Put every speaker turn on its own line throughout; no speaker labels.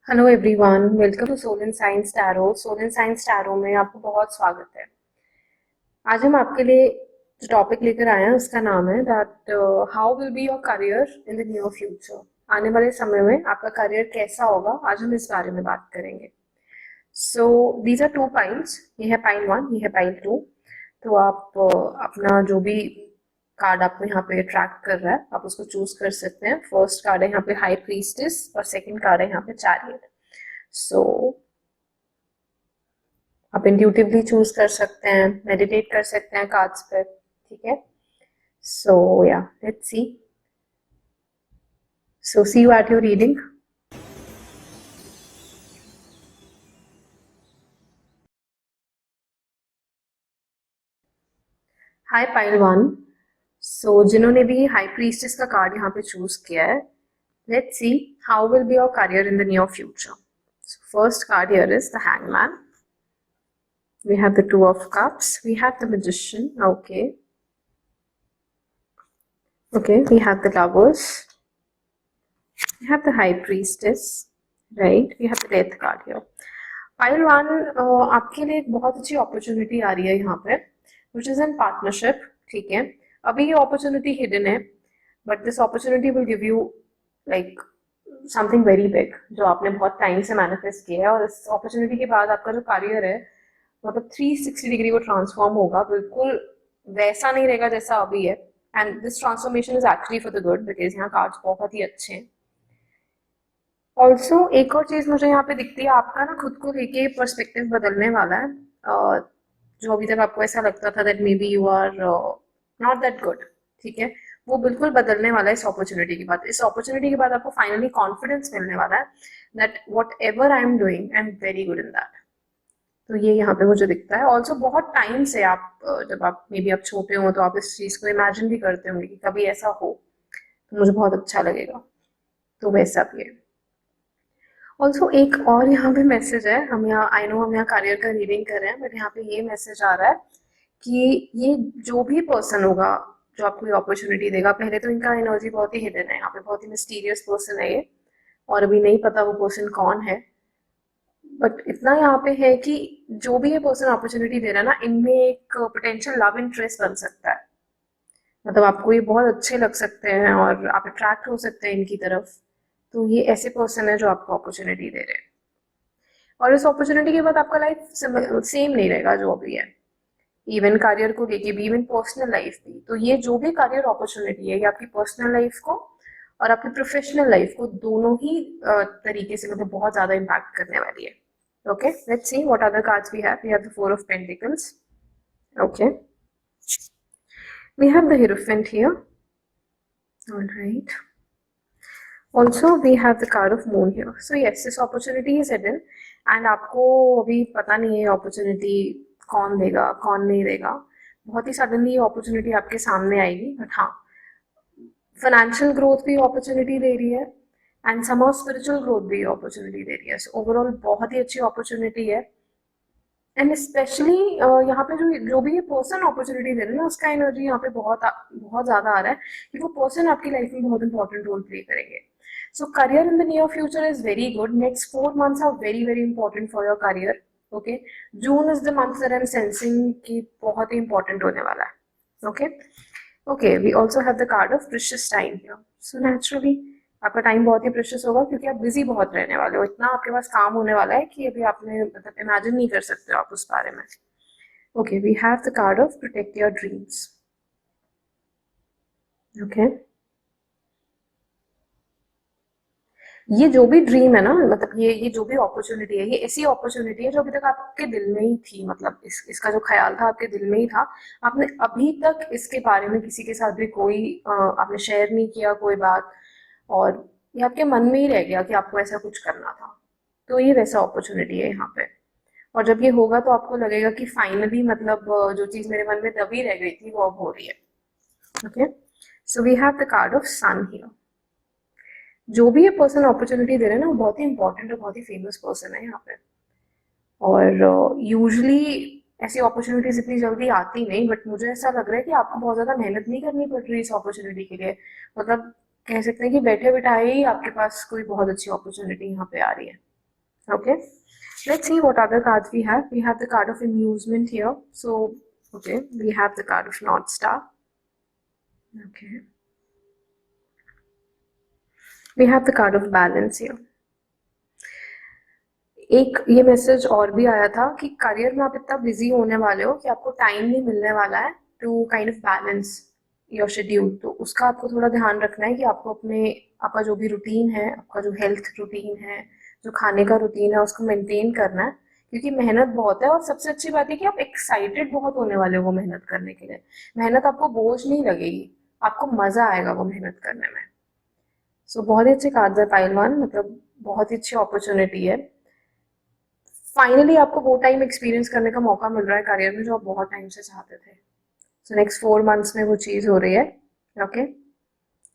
Hello everyone, welcome to Soul and Science Tarot. Soul and Science Tarot में आपको बहुत स्वागत है। आज हम आपके लिए जो टॉपिक लेकर आए हैं उसका नाम है that how will be your career in the near future. आने वाले समय में आपका करियर कैसा होगा, आज हम इस बारे में बात करेंगे। So these are two piles, ये है पाइल वन, ये है पाइल टू। तो आप अपना जो भी कार्ड आपको यहाँ पे ट्रैक कर रहा है आप उसको चूज कर सकते हैं। फर्स्ट कार्ड है यहाँ पे हाई प्रीस्टेस और सेकंड कार्ड है यहाँ पे चैरियट। सो आप इंट्यूटिवली चूज कर सकते हैं, मेडिटेट कर सकते हैं कार्ड्स पर, ठीक है। सो या let's see. So see you at your reading. High pile one. So जिन्होंने भी हाई प्रीस्टेस का कार्ड यहाँ पे चूज किया है, let's see how will be your career in the near future. First card here is the hangman, we have the two of cups, we have the magician, okay, we have the lovers, we have the high priestess, right, we have the death card here. Pile one, आपके लिए एक बहुत अच्छी opportunity आ रही है यहाँ पे, which is in partnership, ठीक है। अभी ये अपॉर्चुनिटी हिडन है, but this opportunity will give you like something very big जो आपने बहुत टाइम से मैनिफेस्ट किया है। और इस अपॉर्चुनिटी के बाद आपका जो करियर है मतलब 360 डिग्री वो ट्रांसफॉर्म होगा, बिल्कुल वैसा नहीं रहेगा जैसा अभी है। And this transformation is actually for the good because यहाँ कार्ड्स बहुत ही अच्छे हैं। ऑल्सो एक और चीज मुझे यहाँ पे दिखती है, आपका ना खुद को लेके पर्सपेक्टिव बदलने वाला है। जो अभी तक आपको ऐसा लगता था that maybe you are not that good, ठीक है, वो बिल्कुल बदलने वाला है इस अपॉर्चुनिटी के बाद। इस अपॉर्चुनिटी के बाद आपको फाइनली कॉन्फिडेंस मिलने वाला है that what ever I am doing I am very good in that. तो ये यहाँ पे मुझे दिखता है। ऑल्सो बहुत टाइम से आप जब आप मे बी आप छोटे हो तो आप इस चीज को इमेजिन भी करते होंगे कि कभी ऐसा हो तो मुझे बहुत अच्छा लगेगा, तो वैसा भी है। ऑल्सो एक और यहाँ पे मैसेज है, हम यहाँ आई नो हम यहाँ करियर का रीडिंग कर रहे हैं, बट यहाँ पे ये मैसेज आ रहा है कि ये जो भी पर्सन होगा जो आपको ये अपॉर्चुनिटी देगा, पहले तो इनका एनर्जी बहुत ही हिडन है, यहाँ पे बहुत ही मिस्टीरियस पर्सन है ये, और अभी नहीं पता वो पर्सन कौन है। बट इतना यहाँ पे है कि जो भी ये पर्सन अपॉर्चुनिटी दे रहा है ना, इनमें एक पोटेंशियल लव इंटरेस्ट बन सकता है। मतलब आपको ये बहुत अच्छे लग सकते हैं और आप अट्रैक्ट हो सकते हैं इनकी तरफ। तो ये ऐसे पर्सन है जो आपको अपॉर्चुनिटी दे रहे हैं, और इस अपॉर्चुनिटी के बाद आपका लाइफ सेम नहीं रहेगा जो अभी है। इवन करियर को लेके भी, इवन पर्सनल लाइफ भी। तो ये जो भी करियर अपॉर्चुनिटी है ये आपकी पर्सनल लाइफ को और आपकी प्रोफेशनल लाइफ को दोनों ही तरीके से मतलब बहुत ज्यादा इम्पैक्ट करने वाली है। Okay, let's see what other cards we have. We have the Four of Pentacles. Okay. We have the Hierophant here. All right. Also, we have the card of Moon here. So yes, this opportunity is hidden. And आपको अभी पता नहीं है opportunity कौन देगा कौन नहीं देगा। बहुत ही सडनली ये opportunity आपके सामने आएगी, बट हाँ फाइनेंशियल ग्रोथ भी अपॉर्चुनिटी दे रही है एंड समहाउ स्पिरिचुअल ग्रोथ भी अपॉर्चुनिटी दे रही है। सो ओवरऑल बहुत ही अच्छी अपॉर्चुनिटी है। एंड स्पेशली यहाँ पे जो भी ये पर्सन अपॉर्चुनिटी दे रहे हैं ना, उसका एनर्जी यहाँ पे बहुत ज्यादा आ रहा है कि वो पर्सन आपकी लाइफ में बहुत इंपॉर्टेंट रोल प्ले करेंगे। So career in the near future is very good. Next 4 months are very very important for your career. Okay, June is the month that I am sensing कि बहुत ही important होने वाला है। Okay okay, we also have the card of precious time here. So naturally आपका time बहुत ही precious होगा क्योंकि आप बिजी बहुत रहने वाले हो। इतना आपके पास काम होने वाला है कि अभी आपने मतलब इमेजिन नहीं कर सकते हो आप उस बारे में। Okay, we have the card of protect your dreams. Okay, ये जो भी ड्रीम है ना, मतलब ये जो भी अपॉर्चुनिटी है, ये ऐसी अपॉर्चुनिटी है जो अभी तक आपके दिल में ही थी। मतलब इसका जो ख्याल था आपके दिल में ही था, आपने अभी तक इसके बारे में किसी के साथ भी कोई आपने शेयर नहीं किया कोई बात, और ये आपके मन में ही रह गया कि आपको ऐसा कुछ करना था। तो ये वैसा अपॉर्चुनिटी है यहाँ पे। और जब ये होगा तो आपको लगेगा कि फाइनली मतलब जो चीज मेरे मन में दबी रह गई थी वो अब हो रही है। Okay, so we have the card of sun here. जो भी ये पर्सन अपॉर्चुनिटी दे रहे हैं ना, वो बहुत ही इंपॉर्टेंट और बहुत ही फेमस पर्सन है यहाँ पे। और यूजुअली ऐसी अपॉर्चुनिटीज इतनी जल्दी आती नहीं, बट मुझे ऐसा लग रहा है कि आपको बहुत ज्यादा मेहनत नहीं करनी पड़ रही इस अपॉर्चुनिटी के लिए। मतलब कह सकते हैं कि बैठे बिठाए ही आपके पास कोई बहुत अच्छी अपॉर्चुनिटी यहाँ पे आ रही है। Okay, let's see what other cards we have. We have the card of amusement here. So, okay, we have the card of North Star. Okay, we have the card of balance here. एक ये message और भी आया था कि career में आप इतना बिजी होने वाले हो कि आपको टाइम नहीं मिलने वाला है to kind of balance your schedule. तो उसका आपको थोड़ा ध्यान रखना है कि आपको अपने आपका जो भी रूटीन है, आपका जो हेल्थ रूटीन है, जो खाने का रूटीन है, उसको मेंटेन करना है, क्योंकि मेहनत बहुत है। और सबसे अच्छी बात है कि आप एक्साइटेड बहुत होने वाले हो वो मेहनत करने के लिए। मेहनत आपको बोझ नहीं लगेगी, आपको मजा आएगा वो मेहनत करने में। सो बहुत ही अच्छे कार्ड्स है पाइल वन, मतलब बहुत ही अच्छी अपॉर्चुनिटी है। फाइनली आपको वो टाइम एक्सपीरियंस करने का मौका मिल रहा है करियर में जो आप बहुत टाइम से चाहते थे। सो नेक्स्ट 4 मंथ्स में वो चीज़ हो रही है। Okay,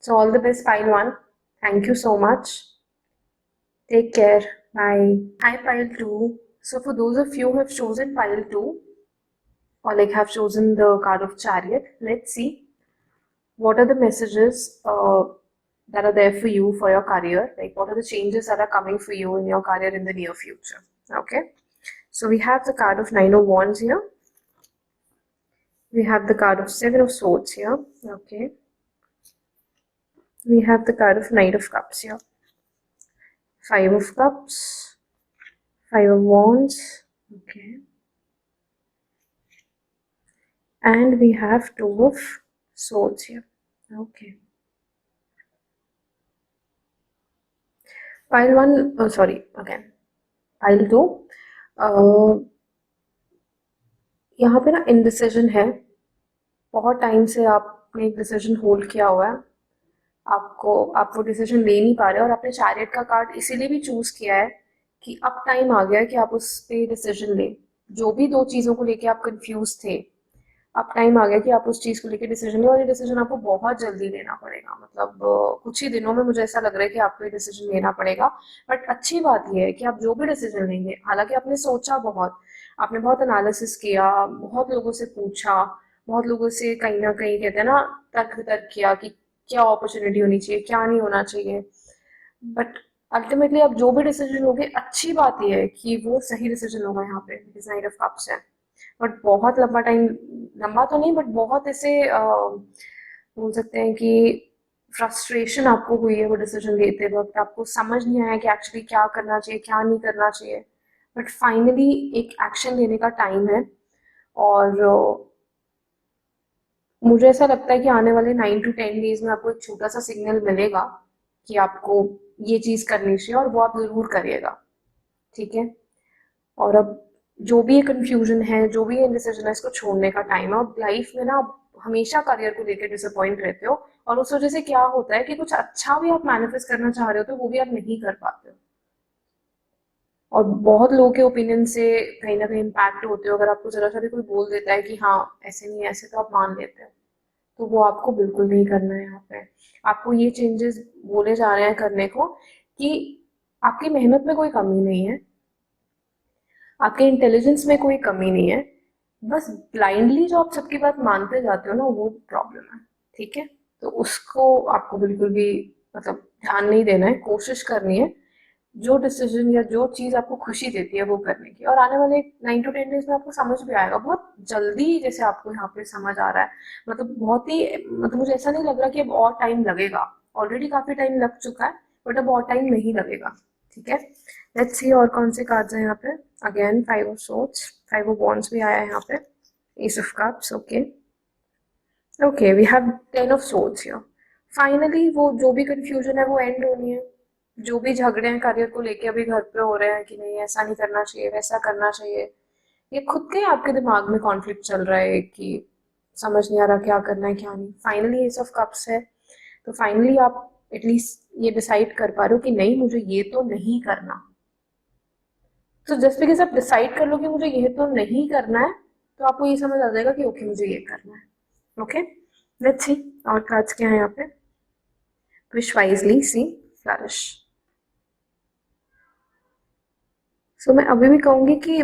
so all the best pile one, thank you so much, take care, bye. Hi pile two, so for those of you who have chosen pile 2 or like have chosen the card of chariot, let's see what are the messages that are there for you for your career, like what are the changes that are coming for you in your career in the near future. Okay, so we have the card of Nine of Wands here. We have the card of Seven of Swords here. Okay, we have the card of Knight of Cups here. Five of Cups, Five of Wands. Okay, and we have Two of Swords here. Okay, pile one, oh sorry, again pile two. यहाँ पे ना indecision है, बहुत time से आपने एक decision hold किया हुआ है, आप वो डिसीजन ले नहीं पा रहे, और आपने चैरियट का कार्ड इसीलिए भी चूज किया है कि अब टाइम आ गया है कि आप उस पे डिसीजन लें। जो भी दो चीज़ों को लेके आप कंफ्यूज थे, अब टाइम आ गया कि आप उस चीज़ को लेके डिसीजन लें, और ये डिसीजन आपको बहुत जल्दी लेना पड़ेगा। मतलब कुछ ही दिनों में मुझे ऐसा लग रहा है कि आपको ये डिसीजन लेना पड़ेगा। बट अच्छी बात यह है कि आप जो भी डिसीजन लेंगे, हालांकि आपने सोचा बहुत, आपने बहुत एनालिसिस किया, बहुत लोगों से पूछा, बहुत लोगों से कहीं ना कहीं कहते हैं ना तर्क वितर्क किया कि क्या अपॉर्चुनिटी होनी चाहिए, क्या नहीं होना चाहिए, बट अल्टीमेटली आप जो भी डिसीजन लोगे, अच्छी बात यह है कि वो सही डिसीजन होगा। यहाँ पे नाइट ऑफ कप्स है, बट बहुत लंबा टाइम, लंबा तो नहीं बट बहुत ऐसे बोल सकते हैं कि फ्रस्ट्रेशन आपको हुई है वो डिसीजन लेते वक्त, आपको समझ नहीं आया कि एक्चुअली क्या करना चाहिए, क्या नहीं करना चाहिए, बट फाइनली एक एक्शन लेने का टाइम है। और मुझे ऐसा लगता है कि आने वाले 9 to 10 डेज में आपको एक छोटा सा सिग्नल मिलेगा कि आपको ये चीज करनी चाहिए, और वो आप जरूर करिएगा। ठीक है, और अब जो भी ये कंफ्यूजन है, जो भी ये इंडिसीजन है, इसको छोड़ने का टाइम है। और लाइफ में ना आप हमेशा करियर को लेकर डिसअपॉइंट रहते हो, और उस वजह से क्या होता है कि कुछ अच्छा भी आप मैनिफेस्ट करना चाह रहे हो तो वो भी आप नहीं कर पाते हो, और बहुत लोगों के ओपिनियन से कहीं ना कहीं इम्पैक्ट होते हो। अगर आपको जरा सा भी कोई बोल देता है कि हाँ ऐसे नहीं ऐसे, तो आप मान लेते हो। तो वो आपको बिल्कुल नहीं करना है। यहाँ पे आपको ये चेंजेस बोले जा रहे हैं करने को कि आपकी मेहनत में कोई कमी नहीं है, आपके इंटेलिजेंस में कोई कमी नहीं है, बस ब्लाइंडली जो आप सबकी बात मानते जाते हो ना, वो प्रॉब्लम है। ठीक है, तो उसको आपको बिल्कुल भी मतलब ध्यान नहीं देना है, कोशिश करनी है जो डिसीजन या जो चीज आपको खुशी देती है वो करने की। और आने वाले 9 to 10 डेज में आपको समझ भी आएगा बहुत जल्दी, जैसे आपको यहाँ पे समझ आ रहा है। मतलब बहुत ही, मतलब मुझे ऐसा नहीं लग रहा कि अब और टाइम लगेगा, ऑलरेडी काफी टाइम लग चुका है, बट अब और टाइम नहीं लगेगा। ठीक है, लेट्स सी और कौन से कार्ड्स हैं यहाँ पे। Again five of swords, five of wands भी आया है यहाँ पे, ace of cups. Okay okay, we have 10 of swords here. Finally वो जो भी कंफ्यूजन है वो एंड होनी है। जो भी झगड़े हैं करियर को लेके अभी घर पे हो रहे हैं कि नहीं ऐसा नहीं करना चाहिए, वैसा करना चाहिए, ये खुद के आपके दिमाग में कॉन्फ्लिक्ट चल रहा है कि समझ नहीं आ रहा क्या करना है क्या नहीं। फाइनली एस ऑफ कप्स है, तो फाइनली आप एटलीस्ट ये डिसाइड कर पा रहे हो कि नहीं मुझे ये तो नहीं करना। तो जस्ट बिकॉज आप डिसाइड कर लो कि मुझे ये तो नहीं करना है, तो आपको ये समझ आ जाएगा कि ओके मुझे ये करना है। ओके, लेट्स सी और कार्ड्स क्या है यहाँ पे। विश वाइजली, सी, फ्लरिश। सो मैं अभी भी कहूंगी कि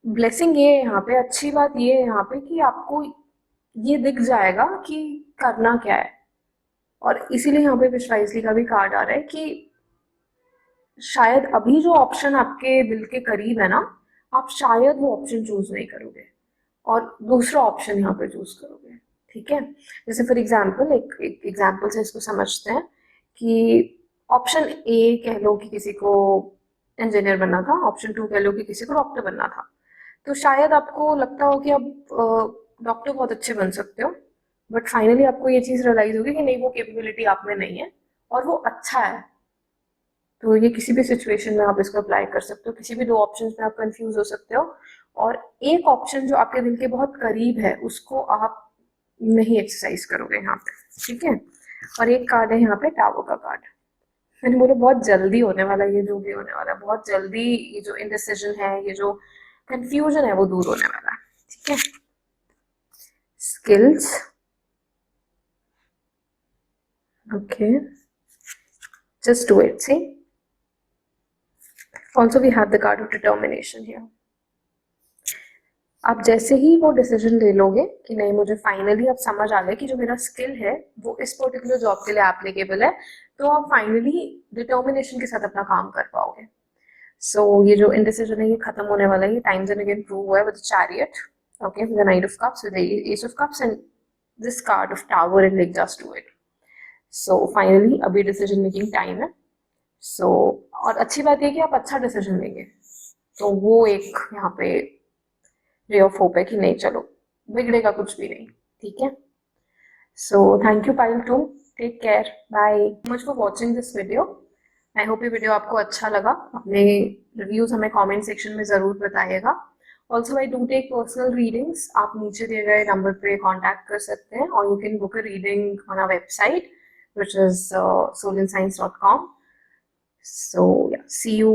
ब्लेसिंग ये है यहाँ पे, अच्छी बात ये है यहाँ पे कि आपको ये दिख जाएगा कि करना क्या है। और इसीलिए यहाँ पे विश वाइजली का भी कार्ड आ रहा है कि शायद अभी जो ऑप्शन आपके दिल के करीब है ना, आप शायद वो ऑप्शन चूज नहीं करोगे और दूसरा ऑप्शन यहाँ पे चूज करोगे। ठीक है, जैसे फॉर एग्जाम्पल एक एग्जाम्पल से इसको समझते हैं कि ऑप्शन ए कह लो कि किसी को इंजीनियर बनना था, ऑप्शन टू कह लो कि किसी को डॉक्टर बनना था। तो शायद आपको लगता हो कि अब डॉक्टर बहुत अच्छे बन सकते हो, बट फाइनली आपको ये चीज़ रियलाइज होगी कि नहीं, वो कैपेबिलिटी आप में नहीं है और वो अच्छा है। तो ये किसी भी सिचुएशन में आप इसको अप्लाई कर सकते हो, किसी भी दो ऑप्शंस में आप कंफ्यूज हो सकते हो, और एक ऑप्शन जो आपके दिल के बहुत करीब है उसको आप नहीं एक्सरसाइज करोगे यहाँ पे। ठीक है, और एक कार्ड है यहाँ पे टावर का कार्ड। मैंने बोला बहुत जल्दी होने वाला है, ये जो भी होने वाला है बहुत जल्दी, ये जो इनडिसिजन है, ये जो कंफ्यूजन है वो दूर होने वाला है। ठीक है, skills, okay, just do it. See, also we have the card of determination here. आप जैसे ही वो डिसीजन ले लोगे कि नहीं, मुझे फाइनली अब समझ आ गया कि जो मेरा स्किल है वो इस पर्टिकुलर जॉब के लिए एप्लीकेबल है, तो आप फाइनली डिटर्मिनेशन के साथ अपना काम कर पाओगे। सो ये जो इनडिसीजन है ये खत्म होने वाला है, ये टाइम्स एंड अगेन प्रूव हुआ है with chariot, okay, with the night of cups, with the S of cups and this card of tower and like just do it. So finally अभी डिसीजन मेकिंग टाइम है। सो और अच्छी बात ये कि आप अच्छा डिसीजन लेंगे, तो वो एक यहाँ पे रे ऑफ होप है कि नहीं चलो बिगड़ेगा कुछ भी नहीं। ठीक है, so thank you pile two, take care, bye much for watching this video. I hope ये वीडियो आपको अच्छा लगा। अपने रिव्यूज हमें कमेंट सेक्शन में ज़रूर बताइएगा। Also I do take personal readings, आप नीचे दिए गए नंबर पे कॉन्टैक्ट कर सकते हैं, और you can book a reading on our website which is soulinscience.com. So yeah, see you